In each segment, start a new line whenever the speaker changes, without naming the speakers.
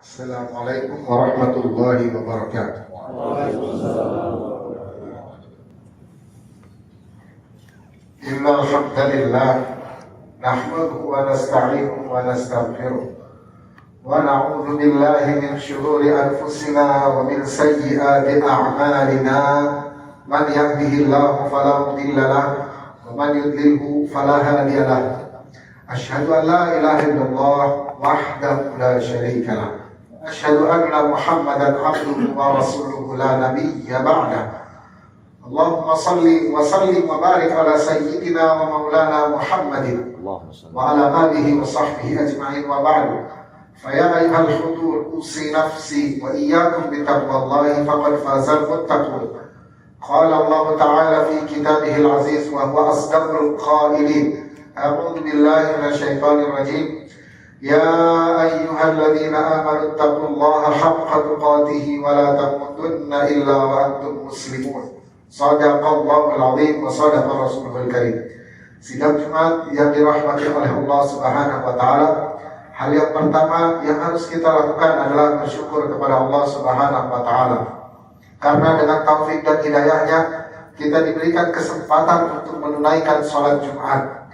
Assalamualaikum warahmatullahi wabarakatuh. Innal hamdalillah nahmaduhu wa nasta'inuhu wa nastaghfiruh wa na'udzu billahi min shururi anfusina wa min sayyiati a'malina. Man yahdihillahu fala mudilla lahu wa man yudlilhu fala hadiya lahu. Asyhadu an la ilaha illallah wahdahu la syarika lahu. Asyhadu anna Muhammadan abduhu wa rasuluhu la nabiyya ba'dah. Allahumma salli wa sallim wa barik ala sayyidina wa maulana Muhammadin wa ala alihi wa sahbihi ajma'in wa ba'du. Fa ya ayyuhal hudur usi nafsi wa iyyakum bi taqwallahi faqad fazal muttaqun. Qala Allah ta'ala fi kitabihil aziz wa huwa asdaqul qailin. A'udzu billahi minasy syaithanir rajim. Ya ayyuhalladzina amanu taqullaha haqqa tuqatih wa la tamutunna illa wa antum muslimun. Shadaqallahul azim wa shadaqa rasulul karim. Sidang Jumat yang dirahmati oleh Allah Subhanahu wa taala, hal yang pertama yang harus kita lakukan adalah bersyukur kepada Allah Subhanahu wa taala. Karena dengan taufik dan hidayahnya kita diberikan kesempatan untuk menunaikan sholat Jumat.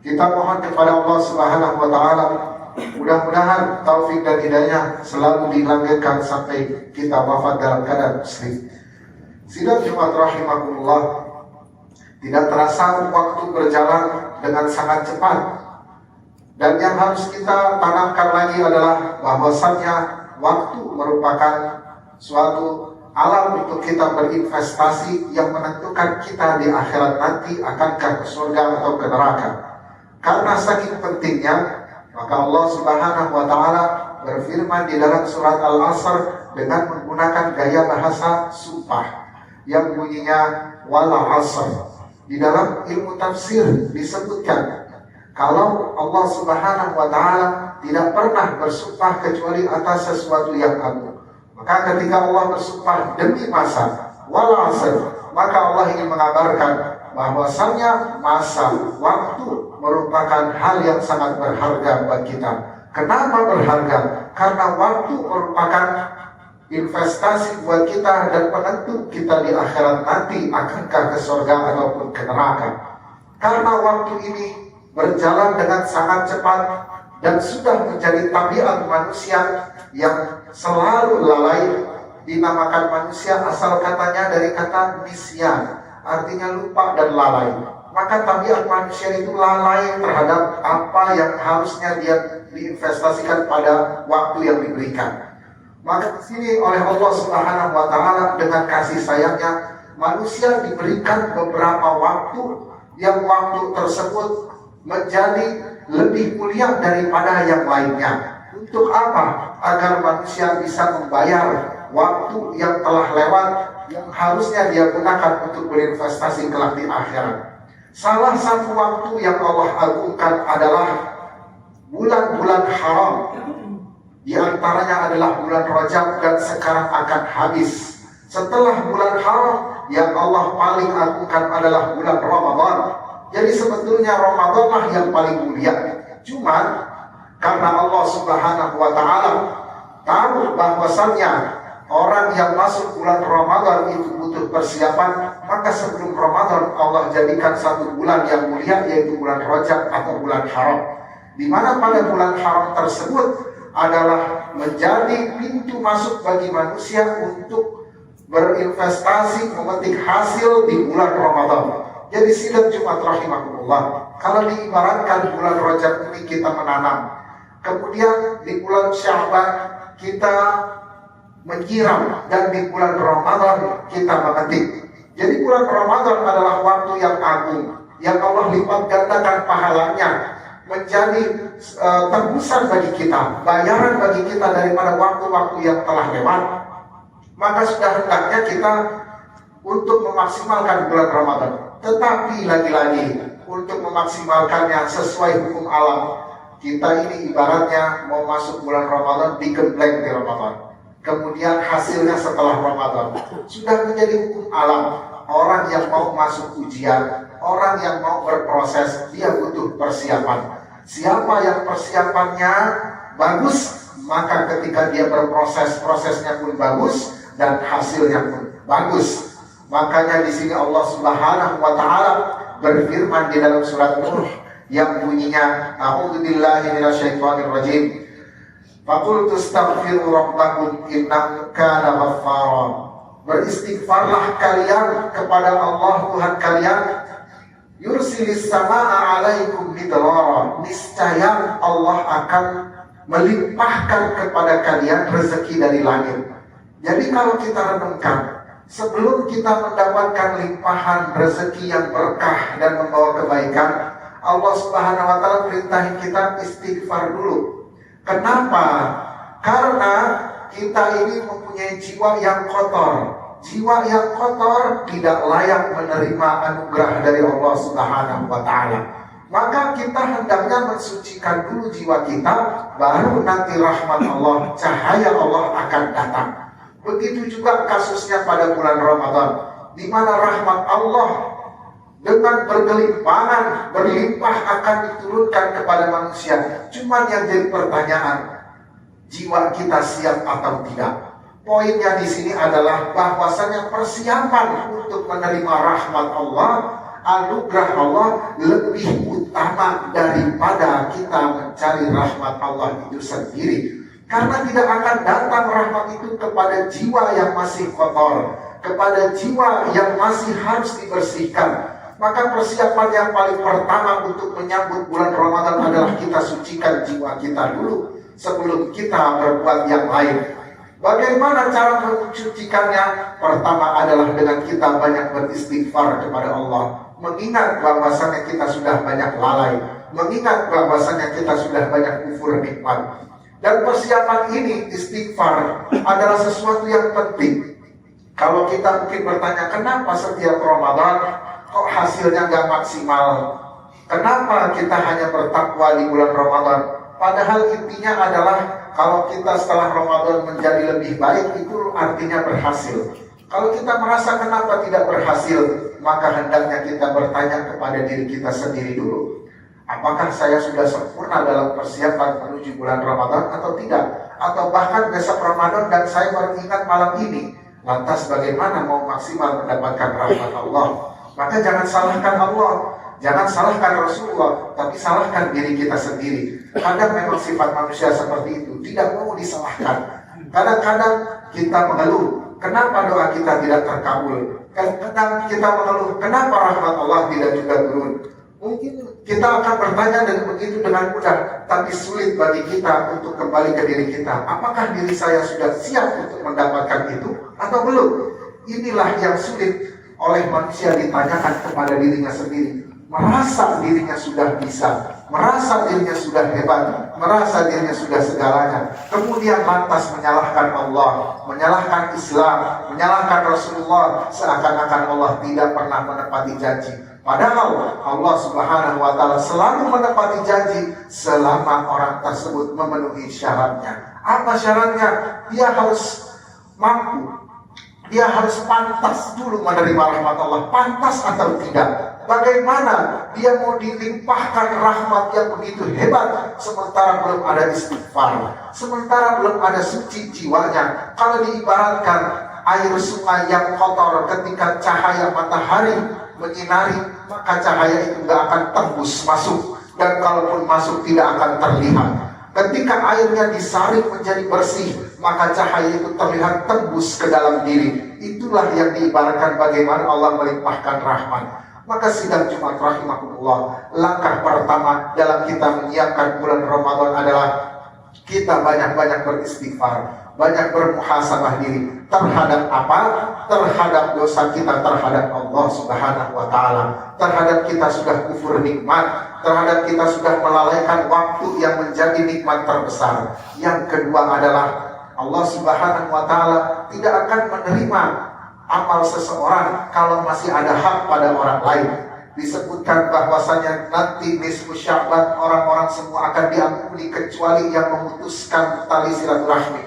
Kita mohon kepada Allah Subhanahu wa taala, mudah-mudahan taufik dan hidayah selalu dilanggengkan sampai kita wafat dalam keadaan muslim. Sidang Jumat rahimahullah, tidak terasa waktu berjalan dengan sangat cepat. Dan yang harus kita tanamkan lagi adalah bahwasannya waktu merupakan suatu alam untuk kita berinvestasi yang menentukan kita di akhirat nanti akankah ke surga atau ke neraka. Karena saking pentingnya, maka Allah Subhanahu wa taala berfirman di dalam surat Al-Asr dengan menggunakan gaya bahasa sumpah yang bunyinya wal asr. Di dalam ilmu tafsir disebutkan kalau Allah Subhanahu wa taala tidak pernah bersumpah kecuali atas sesuatu yang agung. Maka ketika Allah bersumpah demi masa wal asr, maka Allah ingin mengabarkan bahwasannya masa waktu merupakan hal yang sangat berharga buat kita. Kenapa berharga? Karena waktu merupakan investasi buat kita dan penentu kita di akhirat nanti akankah ke surga ataupun ke neraka. Karena waktu ini berjalan dengan sangat cepat dan sudah menjadi tabiat manusia yang selalu lalai. Dinamakan manusia asal katanya dari kata nisyan, artinya lupa dan lalai. Maka tabiat manusia itu lalai terhadap apa yang harusnya dia diinvestasikan pada waktu yang diberikan. Maka di sini oleh Allah Subhanahu wa taala dengan kasih sayangnya manusia diberikan beberapa waktu yang waktu tersebut menjadi lebih mulia daripada yang lainnya. Untuk apa? Agar manusia bisa membayar waktu yang telah lewat yang harusnya dia gunakan untuk berinvestasi kelak di akhirat. Salah satu waktu yang Allah agungkan adalah bulan-bulan haram. Di antaranya adalah bulan Rajab dan sekarang akan habis. Setelah bulan haram yang Allah paling agungkan adalah bulan Ramadan. Jadi sebetulnya Ramadanlah yang paling mulia. Cuma karena Allah Subhanahu wa taala tahu bahwasannya orang yang masuk bulan Ramadan itu butuh persiapan, maka sebelum Ramadan Allah jadikan satu bulan yang mulia, yaitu bulan Rajab atau bulan haram. Di mana pada bulan haram tersebut adalah menjadi pintu masuk bagi manusia untuk berinvestasi, memetik hasil di bulan Ramadan. Jadi sidang Jumat rahimahullah, kalau diibaratkan bulan Rajab ini kita menanam, kemudian di bulan Sya'ban kita menyiram, dan di bulan Ramadan kita memetik. Jadi bulan Ramadan adalah waktu yang agung, yang Allah lipat gandakan pahalanya menjadi tebusan bagi kita, bayaran bagi kita daripada waktu-waktu yang telah lewat. Maka sudah hendaknya kita untuk memaksimalkan bulan Ramadan. Tetapi lagi-lagi untuk memaksimalkannya sesuai hukum alam, kita ini ibaratnya mau masuk bulan Ramadan digembleng di Ramadan. Kemudian hasilnya setelah Ramadan sudah menjadi hukum alam. Orang yang mau masuk ujian, orang yang mau berproses, dia butuh persiapan. Siapa yang persiapannya bagus, maka ketika dia berproses, prosesnya pun bagus dan hasilnya pun bagus. Makanya di sini Allah Subhanahu wa taala berfirman di dalam surat Nuh yang bunyinya a'udzubillahi minasyaitonir rajim. Faqultu astaghfiru rabbakum innahu kana ghaffara. Beristighfarlah kalian kepada Allah Tuhan kalian. Yursilis samaa'a 'alaikum midrara. Niscaya Allah akan melimpahkan kepada kalian rezeki dari langit. Jadi kalau kita renungkan, sebelum kita mendapatkan limpahan rezeki yang berkah dan membawa kebaikan, Allah Subhanahu wa taala perintahin kita istighfar dulu. Kenapa? Karena kita ini mempunyai jiwa yang kotor. Jiwa yang kotor tidak layak menerima anugerah dari Allah Subhanahu wa taala. Maka kita hendaknya mensucikan dulu jiwa kita, baru nanti rahmat Allah, cahaya Allah akan datang. Begitu juga kasusnya pada bulan Ramadan, di mana rahmat Allah dengan bergelimpangan, berlimpah akan diturunkan kepada manusia. Cuman yang jadi pertanyaan, jiwa kita siap atau tidak? Poinnya di sini adalah bahwasanya persiapan untuk menerima rahmat Allah, anugerah Allah lebih utama daripada kita mencari rahmat Allah itu sendiri. Karena tidak akan datang rahmat itu kepada jiwa yang masih kotor, kepada jiwa yang masih harus dibersihkan. Maka persiapan yang paling pertama untuk menyambut bulan Ramadan adalah kita sucikan jiwa kita dulu sebelum kita berbuat yang lain. Bagaimana cara mensucikannya? Pertama adalah dengan kita banyak beristighfar kepada Allah, mengingat bahwasanya kita sudah banyak lalai, mengingat bahwasanya kita sudah banyak kufur nikmat. Dan persiapan ini, istighfar, adalah sesuatu yang penting. Kalau kita mungkin bertanya, kenapa setiap Ramadan kok hasilnya nggak maksimal? Kenapa kita hanya bertakwa di bulan Ramadan? Padahal intinya adalah kalau kita setelah Ramadan menjadi lebih baik, itu artinya berhasil. Kalau kita merasa kenapa tidak berhasil, maka hendaknya kita bertanya kepada diri kita sendiri dulu. Apakah saya sudah sempurna dalam persiapan menuju bulan Ramadan atau tidak? Atau bahkan besok Ramadan dan saya baru ingat malam ini, lantas bagaimana mau maksimal mendapatkan rahmat Allah? Maka jangan salahkan Allah, jangan salahkan Rasulullah, tapi salahkan diri kita sendiri. Kadang memang sifat manusia seperti itu, tidak mau disalahkan. Kadang-kadang kita mengeluh, kenapa doa kita tidak terkabul? Kadang kita mengeluh, kenapa rahmat Allah tidak juga turun? Mungkin kita akan bertanya dengan mudah, tapi sulit bagi kita untuk kembali ke diri kita. Apakah diri saya sudah siap untuk mendapatkan itu atau belum? Inilah yang sulit oleh manusia ditanyakan kepada dirinya sendiri. Merasa dirinya sudah bisa, merasa dirinya sudah hebat, merasa dirinya sudah segalanya. Kemudian lantas menyalahkan Allah, menyalahkan Islam, menyalahkan Rasulullah, seakan-akan Allah tidak pernah menepati janji. Padahal Allah Subhanahu wa taala selalu menepati janji selama orang tersebut memenuhi syaratnya. Apa syaratnya? Dia harus mampu, dia harus pantas dulu menerima rahmat Allah. Pantas atau tidak? Bagaimana dia mau dilimpahkan rahmat yang begitu hebat sementara belum ada istighfar, sementara belum ada suci jiwanya? Kalau diibaratkan air sungai yang kotor, ketika cahaya matahari menyinari, maka cahaya itu tidak akan tembus masuk, dan kalaupun masuk tidak akan terlihat. Ketika airnya disaring menjadi bersih, maka cahaya itu terlihat tembus ke dalam diri. Itulah yang diibaratkan bagaimana Allah melimpahkan rahmat. Maka sidang Jumat rahimakumullah, langkah pertama dalam kita menyiapkan bulan Ramadan adalah kita banyak-banyak beristighfar, banyak bermuhasabah diri terhadap apa? Terhadap dosa kita terhadap Allah Subhanahu wa taala, terhadap kita sudah kufur nikmat, terhadap kita sudah melalaikan waktu yang menjadi nikmat terbesar. Yang kedua adalah Allah Subhanahu wa taala tidak akan menerima amal seseorang kalau masih ada hak pada orang lain. Disebutkan bahwasanya nanti nisfu Sya'ban orang-orang semua akan diampuni kecuali yang memutuskan tali silaturahmi.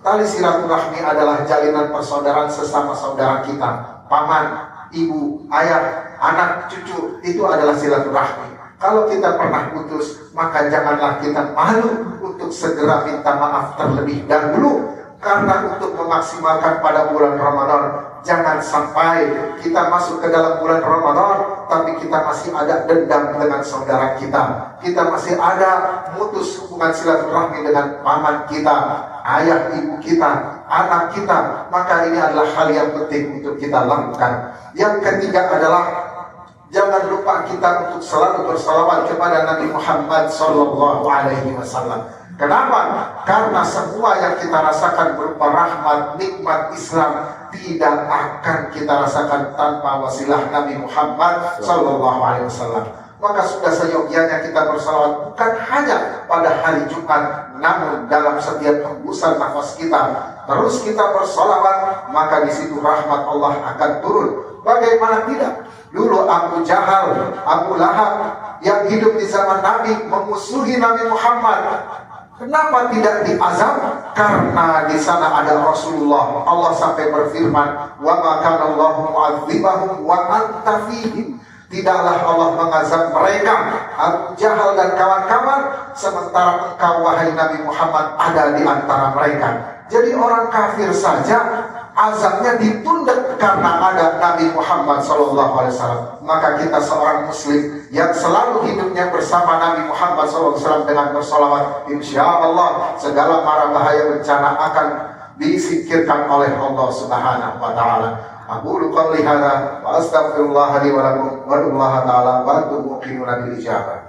Tali silaturahmi adalah jalinan persaudaraan sesama saudara kita, paman, ibu, ayah, anak, cucu, itu adalah silaturahmi. Kalau kita pernah putus, maka janganlah kita malu untuk segera minta maaf terlebih dahulu. Karena untuk memaksimalkan pada bulan Ramadan, jangan sampai kita masuk ke dalam bulan Ramadan tapi kita masih ada dendam dengan saudara kita. Kita masih ada mutus hubungan silaturahmi dengan paman kita, ayah ibu kita, anak kita. Maka ini adalah hal yang penting untuk kita lakukan. Yang ketiga adalah jangan lupa kita untuk selalu bersalawat kepada Nabi Muhammad SAW. Kenapa? Karena semua yang kita rasakan berupa rahmat, nikmat Islam tidak akan kita rasakan tanpa wasilah Nabi Muhammad SAW. Maka sudah seyogianya kita bersalawat bukan hanya pada hari Jumat, namun dalam setiap hembusan nafas kita. Terus kita bersalawat, maka di situ rahmat Allah akan turun. Bagaimana tidak? Dulu Abu Jahal, Abu Lahab yang hidup di zaman Nabi memusuhi Nabi Muhammad. Kenapa tidak diazab? Karena di sana ada Rasulullah. Allah sampai berfirman, "Wa ma kana Allahu mu'adzibahum wa anta fihim." Tidaklah Allah mengazab mereka, Abu Jahal dan kawan-kawan, sementara engkau wahai Nabi Muhammad ada di antara mereka. Jadi orang kafir saja azabnya ditunda karena ada Nabi Muhammad SAW. Maka kita seorang muslim yang selalu hidupnya bersama Nabi Muhammad SAW dengan bersalawat, insya Allah segala mara bahaya bencana akan disingkirkan oleh Allah Subhanahu wa Ta'ala. Aqulu qawli hadza wa astaghfirullah li wa lakum wa lillahi ta'ala wa antum muqinuna bil ijabah.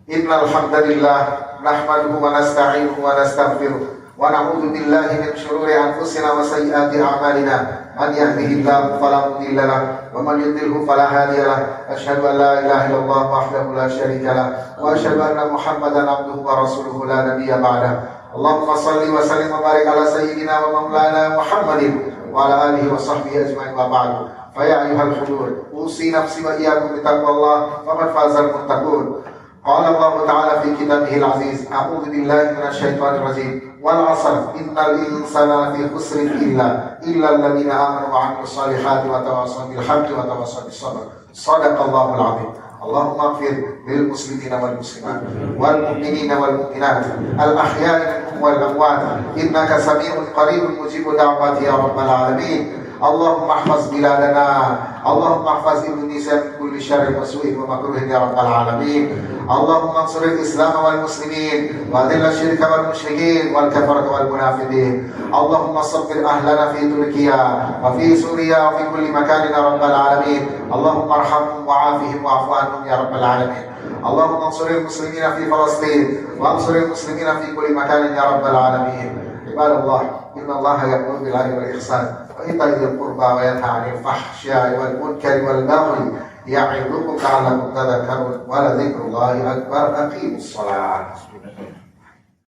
Innal hamdalillah nahmaduhu wa nasta'inuhu wa nastaghfiruh wa na'udzu billahi min shururi anfusina wa sayyiati a'malina. Man yahdihillahu fala mudilla lahu wa man yudlilhu fala hadiya lahu. Asyhadu an la ilaha illallah wahdahu la syarika lahu wa asyhadu anna Muhammadan abduhu wa rasuluhu la nabiyya ba'dahu. Allahumma shalli wa sallim wa barik ala sayyidina wa maulana Muhammadin wa ala alihi wa sahbihi ajma'in wa ba'du. Fa ya ayyuhal hudur, usi nafsi wa iyyakum bi taqwallah faqad fazal muttaqun. Qala Allah Ta'ala fi kitabihil aziz, a'udzu billahi minasyaitonir rajim. Wal 'asr innal insana lafi khusrin illa alladziina aamanu wa 'amilus solihati wa tawassaw bil haqqi wa tawassaw bis sabr. Shadaqallahul 'azim. Allahumma ighfir lil muslimina wal muslimat wal mu'minina wal mu'minat al ahya'i minhum wal amwat innaka samii'un qariibun mujibud da'wati ya rabbal alamin. Allahumma ihfaz biladana, Allahumma ihfaz Indonesia min kulli syarrin wa su'in wa makruhin ya rabbal alamin. Allahumma ansuril Islam wal muslimin wa adhil syirka wal musyrikin wal kafarata wal munafiqin. Allahumma sabbir ahlana fi Turkiya wa fi Suriya wa fi kulli makanin ya rabbal alamin. Allahumma arhamhum wa afihim wa afu anhum ya rabbal alamin. Allahumma ansuril muslimina fi Palestin wa ansuril muslimina fi kulli makanin ya rabbal alamin. Ibadallah, inna Allah ya'muru bil 'adli wal ihsan وإيتاء ذي القربى وينهى عن الفحشاء والمنكر والبغي يعظكم لعلكم تذكرون ولذكر الله أكبر. أقيموا الصلاة.